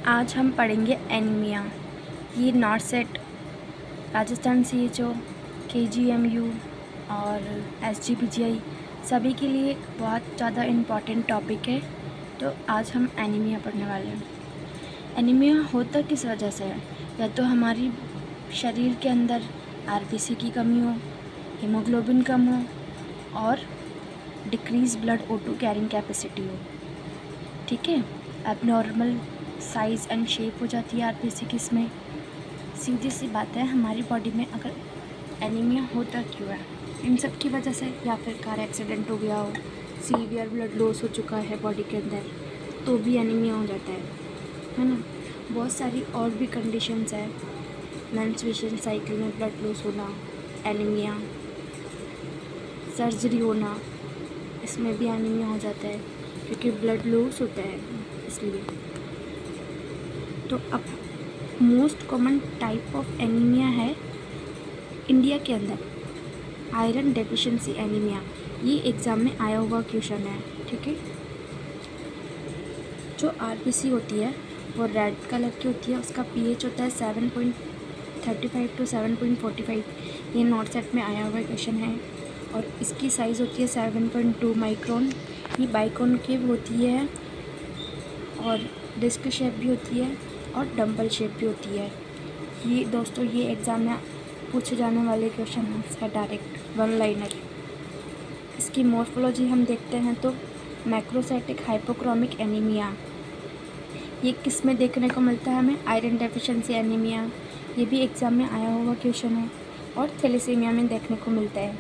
आज हम पढ़ेंगे एनीमिया। ये नॉर्सेट, राजस्थान CHO, KGMU और SGPGI सभी के लिए एक बहुत ज़्यादा इम्पॉर्टेंट टॉपिक है। तो आज हम एनीमिया पढ़ने वाले हैं। एनीमिया होता किस वजह से है? या तो हमारी शरीर के अंदर RBC की कमी हो, हीमोग्लोबिन कम हो और decrease blood O2 carrying capacity हो। ठीक है, एबनॉर्मल साइज़ एंड शेप हो जाती है RBC की। इसमें सीधी सी बात है, हमारी बॉडी में अगर एनीमिया होता क्यों है? इन सब की वजह से, या फिर कार एक्सीडेंट हो गया हो, सीवियर ब्लड लॉस हो चुका है बॉडी के अंदर, तो भी एनीमिया हो जाता है ना। बहुत सारी और भी कंडीशंस है, मेंस्ट्रुएशन साइकिल में ब्लड लॉस होना, एनीमिया, सर्जरी होना, इसमें भी एनीमिया हो जाता है क्योंकि ब्लड लॉस होता है इसलिए। तो अब most common type of anaemia है इंडिया के अंदर आयरन डेफिशिएंसी एनीमिया। ये एग्ज़ाम में आया हुआ क्वेश्चन है। ठीक है, जो RBC होती है वो रेड कलर की होती है, उसका pH होता है 7.35 to 7.45। ये नॉर्सेट में आया हुआ क्वेश्चन है और इसकी साइज़ होती है 7.2 माइक्रोन। ये बाइकॉन्केव होती है और डिस्क शेप भी होती है और डंबल शेप भी होती है। ये दोस्तों, ये एग्ज़ाम में पूछे जाने वाले क्वेश्चन है डायरेक्ट 1 लाइनर। इसकी मॉर्फोलॉजी हम देखते हैं तो मैक्रोसाइटिक हाइपोक्रोमिक एनीमिया, ये किस में देखने को मिलता है हमें? आयरन डेफिशिएंसी एनीमिया, ये भी एग्ज़ाम में आया हुआ क्वेश्चन है और थैलेसीमिया में देखने को मिलता है।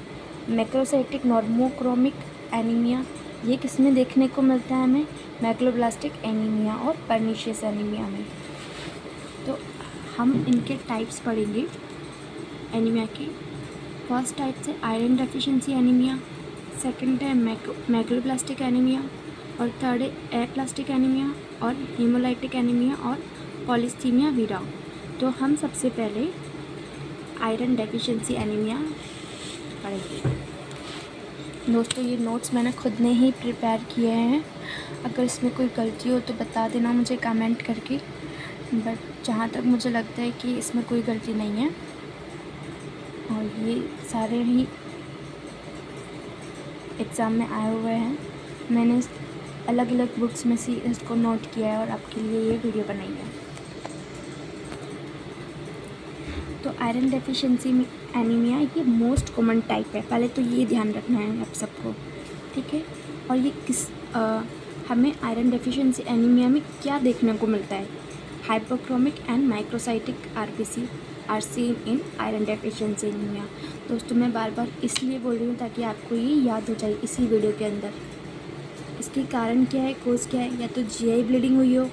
मैक्रोसाइटिक नॉर्मोक्रोमिक एनीमिया, ये किस में देखने को मिलता है हमें? मैक्लोब्लास्टिक एनीमिया और पर्नीशियस एनीमिया में। तो हम इनके टाइप्स पढ़ेंगे एनीमिया की। फर्स्ट टाइप से आयरन डेफिशिएंसी एनीमिया, सेकंड है मैक्लोब्लास्टिक एनीमिया और थर्ड है एप्लास्टिक एनीमिया और हीमोलाइटिक एनीमिया और पॉलीस्थीमिया वीरा। तो हम सबसे पहले आयरन डेफिशिएंसी एनीमिया पढ़ेंगे। दोस्तों, ये नोट्स मैंने खुद ने ही प्रिपेयर किए हैं। अगर इसमें कोई गलती हो तो बता देना मुझे कमेंट करके, बट जहाँ तक मुझे लगता है कि इसमें कोई गलती नहीं है। और ये सारे ही एग्ज़ाम में आए हुए हैं। मैंने अलग अलग बुक्स में से इसको नोट किया है और आपके लिए ये वीडियो बनाई है। तो आयरन डेफिशिएंसी एनीमिया ये मोस्ट कॉमन टाइप है, पहले तो ये ध्यान रखना है आप सबको। ठीक है, और ये हमें आयरन डेफिशिएंसी एनीमिया में क्या देखने को मिलता है? Hypochromic and microcytic RBC are seen in iron deficiency anaemia. दोस्तों, मैं बार बार इसलिए बोल रही हूँ ताकि आपको ये याद हो जाए इसी वीडियो के अंदर। इसके कारण क्या है, कोज क्या है? या तो GI ब्लीडिंग हुई हो,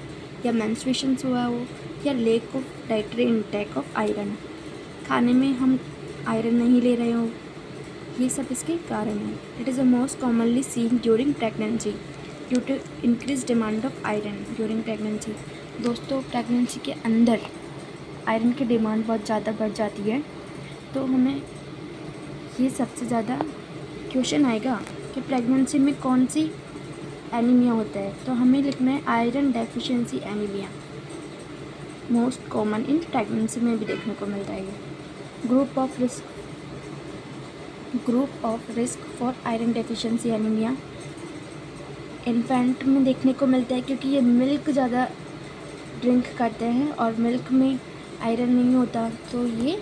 या मेंस्ट्रुएशन हुआ हो, या lake of dietary intake of iron, खाने में हम आयरन नहीं ले रहे हो, ये सब इसके कारण है। It is the most commonly seen during pregnancy due to increase demand of iron during pregnancy. दोस्तों, प्रेगनेंसी के अंदर आयरन की डिमांड बहुत ज़्यादा बढ़ जाती है, तो हमें ये सबसे ज़्यादा क्वेश्चन आएगा कि प्रेगनेंसी में कौन सी एनीमिया होता है। तो हमें लिखना है iron deficiency anaemia, most common in pregnancy में भी देखने को मिलता है। Group of risk for iron deficiency anaemia infant में देखने को मिलता है, क्योंकि ये मिल्क ज़्यादा ड्रिंक करते हैं और मिल्क में आयरन नहीं होता, तो ये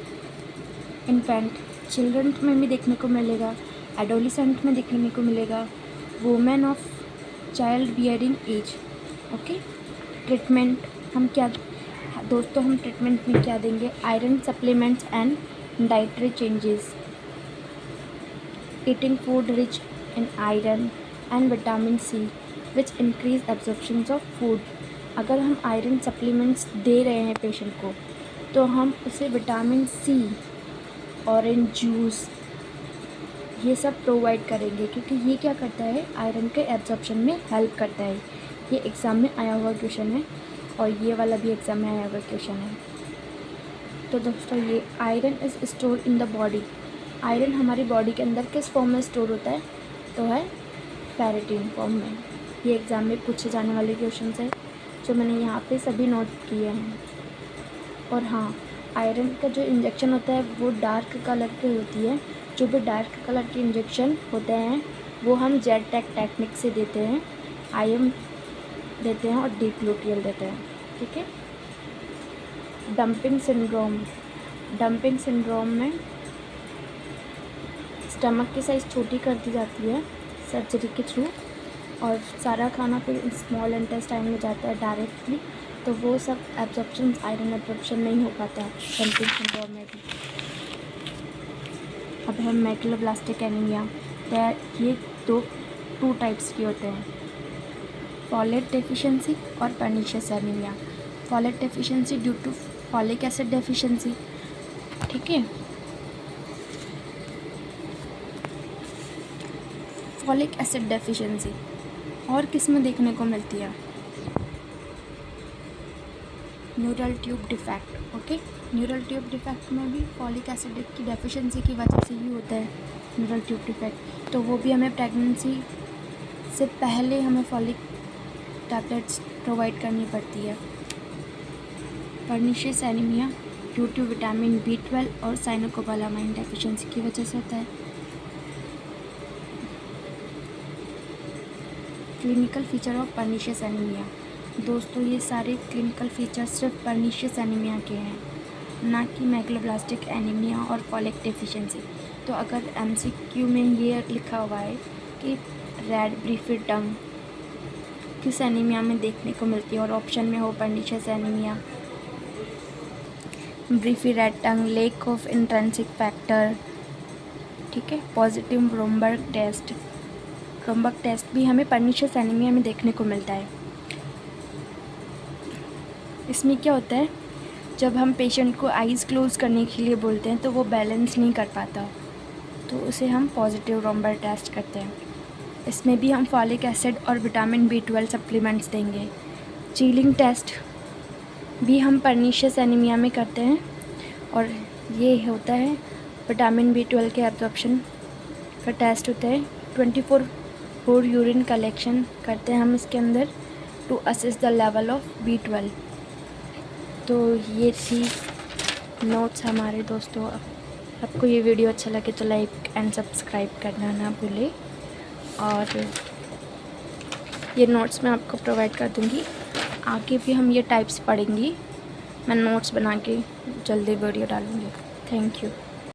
इन्फेंट। चिल्ड्रन में भी देखने को मिलेगा, एडोलिसेंट में देखने को मिलेगा, women of child bearing age. Okay, treatment हम क्या दोस्तों, हम ट्रीटमेंट में क्या देंगे? Iron supplements and dietary changes, eating food rich in iron and vitamin C which increase absorption of food. अगर हम आयरन सप्लीमेंट्स दे रहे हैं पेशेंट को, तो हम उसे विटामिन C, ऑरेंज जूस, ये सब प्रोवाइड करेंगे, क्योंकि ये क्या करता है? आयरन के एब्जॉर्प्शन में हेल्प करता है। ये एग्ज़ाम में आया हुआ क्वेश्चन है और ये वाला भी एग्ज़ाम में आया हुआ क्वेश्चन है। तो दोस्तों, ये iron is store in the body. Iron हमारी बॉडी के अंदर किस फॉर्म में स्टोर होता है? तो है फेरेटिन फॉर्म में। ये एग्ज़ाम में पूछे जाने वाले क्वेश्चन है। जो मैंने यहाँ पे सभी नोट किए हैं। और हाँ, आयरन का जो इंजेक्शन होता है वो डार्क कलर की होती है। जो भी डार्क कलर के इंजेक्शन होते हैं वो हम जेड टेक्निक से देते हैं, आईएम देते हैं और डीप ग्लूटियल देते हैं। ठीक है। डंपिंग सिंड्रोम में स्टमक की साइज़ छोटी कर दी जाती है सर्जरी के थ्रू, और सारा खाना फिर स्मॉल इंटेस्टाइन में जाता है डायरेक्टली, तो वो सब एब्जॉर्प्शन, आयरन एब्जॉर्प्शन नहीं हो पाता डंपिंग सिंड्रोम में भी। अब है मेगलोब्लास्टिक एनीमिया। तो ये टू टाइप्स के होते हैं, फॉलेट डेफिशिएंसी और pernicious anaemia. Folate deficiency due to folic acid deficiency. ठीक है। फॉलिक एसिड डेफिशिएंसी और किस में देखने को मिलती है? Neural tube defect. Okay, neural tube defect में भी फॉलिक एसिड की डेफिशिएंसी की वजह से ही होता है न्यूरल ट्यूब डिफेक्ट। तो वो भी हमें प्रेगनेंसी से पहले हमें फॉलिक टैबलेट्स प्रोवाइड करनी पड़ती है। Pernicious anaemia due to vitamin B12 और साइनोकोबालामाइन डेफिशिएंसी की वजह से होता है। Clinical feature of pernicious anaemia. दोस्तों, ये सारे क्लिनिकल फीचर सिर्फ पर्नीशियस एनीमिया के हैं, ना कि मेगलोब्लास्टिक एनीमिया और फॉलिक डेफिशिएंसी। तो अगर MCQ में ये लिखा हुआ है कि रेड ब्रीफी टंग किस एनीमिया में देखने को मिलती है और ऑप्शन में हो पर्नीशियस एनीमिया, ब्रीफी red tongue, lack of intrinsic factor, ठीक है, पॉजिटिव रोमबर्ग टेस्ट भी हमें पर्नीशियस एनीमिया में देखने को मिलता है। इसमें क्या होता है, जब हम पेशेंट को आइज़ क्लोज़ करने के लिए बोलते हैं तो वो बैलेंस नहीं कर पाता, तो उसे हम पॉजिटिव रोमबर्ग टेस्ट करते हैं। इसमें भी हम फॉलिक एसिड और विटामिन B12 सप्लीमेंट्स देंगे। चीलिंग टेस्ट भी हम पर्नीशियस एनीमिया में करते हैं, और ये होता है विटामिन B12 के एब्जॉर्प्शन का टेस्ट होता है। 24 यूरिन कलेक्शन करते हैं हम इसके अंदर to assess the level of B12। तो ये थी नोट्स हमारे दोस्तों। आपको ये वीडियो अच्छा लगे तो लाइक एंड सब्सक्राइब करना ना भूलें, और ये नोट्स मैं आपको प्रोवाइड कर दूँगी। आगे भी हम ये टाइप्स पढ़ेंगी, मैं नोट्स बना के जल्दी वीडियो डालूँगी। Thank you.